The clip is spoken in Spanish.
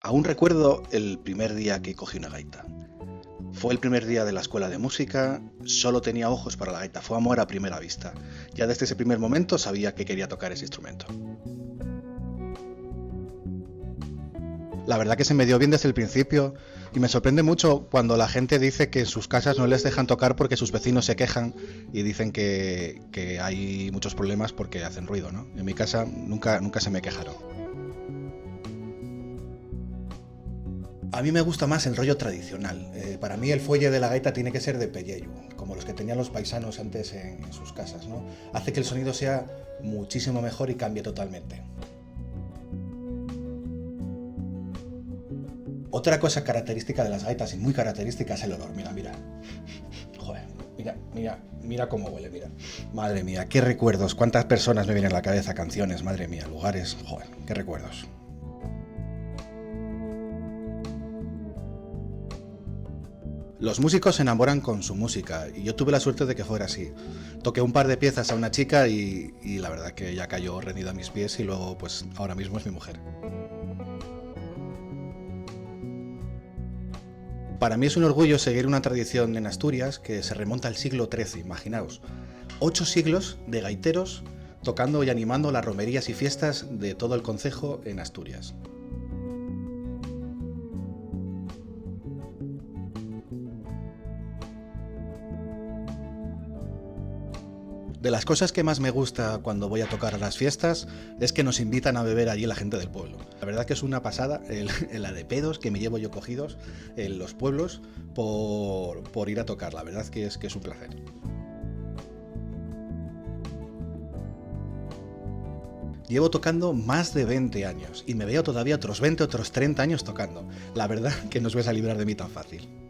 Aún recuerdo el primer día que cogí una gaita. Fue el primer día de la escuela de música, solo tenía ojos para la gaita, fue amor a primera vista. Ya desde ese primer momento sabía que quería tocar ese instrumento. La verdad que se me dio bien desde el principio y me sorprende mucho cuando la gente dice que en sus casas no les dejan tocar porque sus vecinos se quejan y dicen que hay muchos problemas porque hacen ruido, ¿no? En mi casa nunca se me quejaron. A mí me gusta más el rollo tradicional. Para mí el fuelle de la gaita tiene que ser de pelleyu, como los que tenían los paisanos antes en sus casas, ¿no? Hace que el sonido sea muchísimo mejor y cambie totalmente. Otra cosa característica de las gaitas y muy característica es el olor. Mira. Joder, mira cómo huele, mira. Madre mía, qué recuerdos, cuántas personas me vienen a la cabeza, canciones, madre mía, lugares, joder, qué recuerdos. Los músicos se enamoran con su música y yo tuve la suerte de que fuera así. Toqué un par de piezas a una chica y la verdad que ella cayó rendida a mis pies y luego pues ahora mismo es mi mujer. Para mí es un orgullo seguir una tradición en Asturias que se remonta al siglo XIII, imaginaos. 8 siglos de gaiteros tocando y animando las romerías y fiestas de todo el concejo en Asturias. De las cosas que más me gusta cuando voy a tocar a las fiestas es que nos invitan a beber allí la gente del pueblo. La verdad que es una pasada la de pedos que me llevo yo cogidos en los pueblos por ir a tocar. La verdad que es un placer. Llevo tocando más de 20 años y me veo todavía otros 20, otros 30 años tocando. La verdad que no os vais a librar de mí tan fácil.